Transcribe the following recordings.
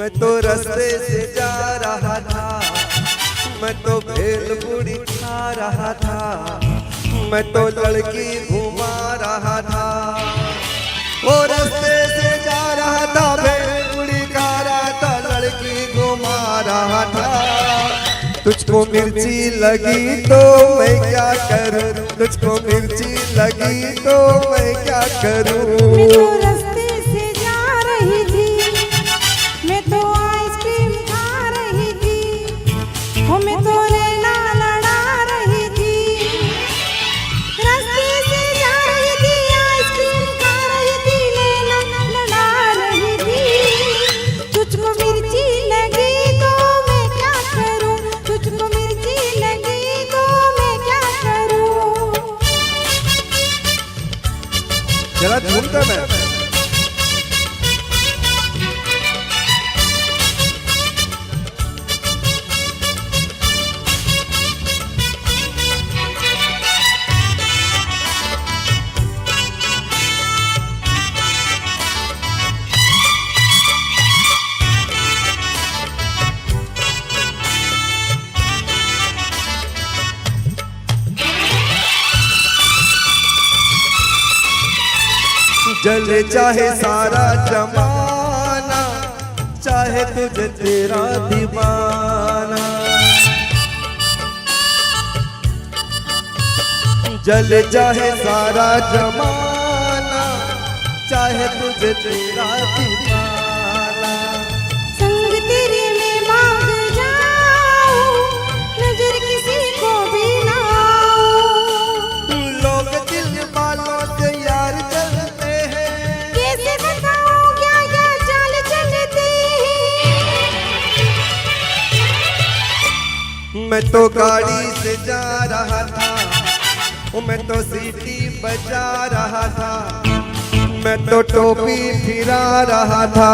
मैं तो रास्ते से जा रहा था, मैं तो भेलपुरी खा रहा था, मैं तो लड़की घुमा रहा था। वो रास्ते से जा रहा था, भेलपुरी खा रहा था, लड़की घुमा रहा था। तुझको मिर्ची लगी तो मैं क्या करूं, तुझको मिर्ची लगी तो मैं क्या करूं। मैं तो रास्ते से जा रही थी, मैं तो आइसक्रीम खा रही थी, वो मैं तो लैला लड़ा रही थी। रास्ते से जा रही थी, आइसक्रीम खा रही थी, लैला लड़ा रही थी। तुझको मिर्ची लगी तो मैं क्या करूं, तुझको मिर्ची लगी तो मैं क्या करूं। जरा झूमता मैं जले चाहे सारा जमाना, चाहे तुझे तेरा दीवाना। जले चाहे सारा जमाना, चाहे तुझे तेरा दीवाना। संग तेरे में भाग जाऊं, नजर किसी को भी ना आऊं। लोग दिल वालों से यार चलते हैं, कैसे बताऊं क्या क्या चाल चलती है। मैं तो गाड़ी से जा रहा था, मैं तो सीटी बजा रहा था, मैं तो टोपी फिरा रहा था।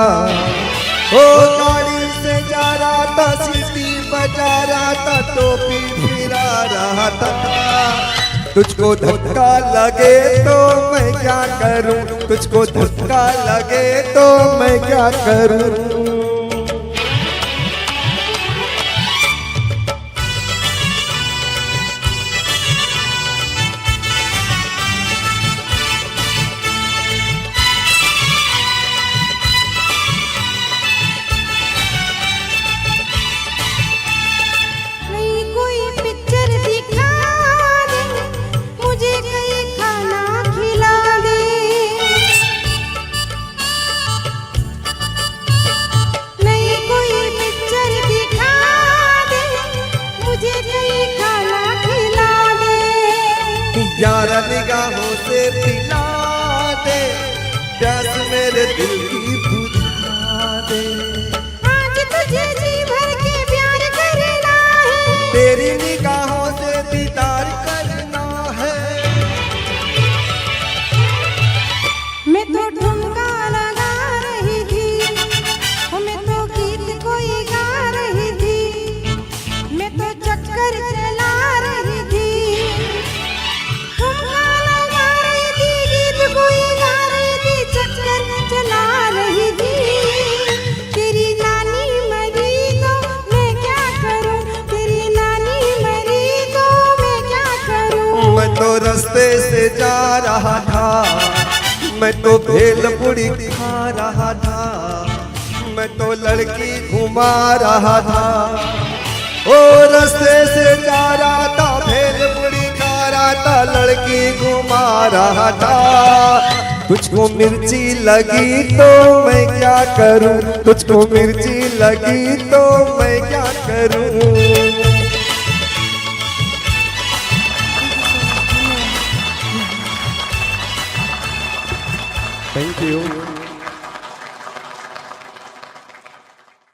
ओ गाड़ी से जा रहा था, सीटी बजा रहा था, टोपी फिरा रहा था। तुझको धक्का लगे तो मैं क्या करूं, तुझको धक्का लगे तो मैं क्या करूं। नहीं कोई पिक्चर दिखा दे, मुझे कहीं खाना खिला दे। नहीं कोई पिक्चर दिखा दे, मुझे कहीं खाना खिला दे। यार निगाहों से पिला दे, प्यास मेरे दिल की बुझा दे। आज तुझे जी भर के प्यार करना है, तेरी निगाहों से दीदार करना है। मैं तो ठुमका लगा रही थी, मैं तो गीत कोई गा रही थी, मैं तो चक्कर चला रही थी। ठुमका लगा रही थी, गीत कोई गा रही थी, चक्कर चला रही थी। तेरी नानी मरी तो मैं क्या करूं, तेरी नानी मरी तो मैं क्या करूं। मैं तो रास्ते से जा रहा था, मैं तो भेलपुरी खा रहा था, मैं तो लड़की घुमा रहा था। ओ रास्ते से जा रहा था, भेलपुरी खा रहा था, लड़की घुमा रहा था। तुझको मिर्ची लगी तो मैं क्या करूं, तुझको मिर्ची लगी तो मैं क्या करूं।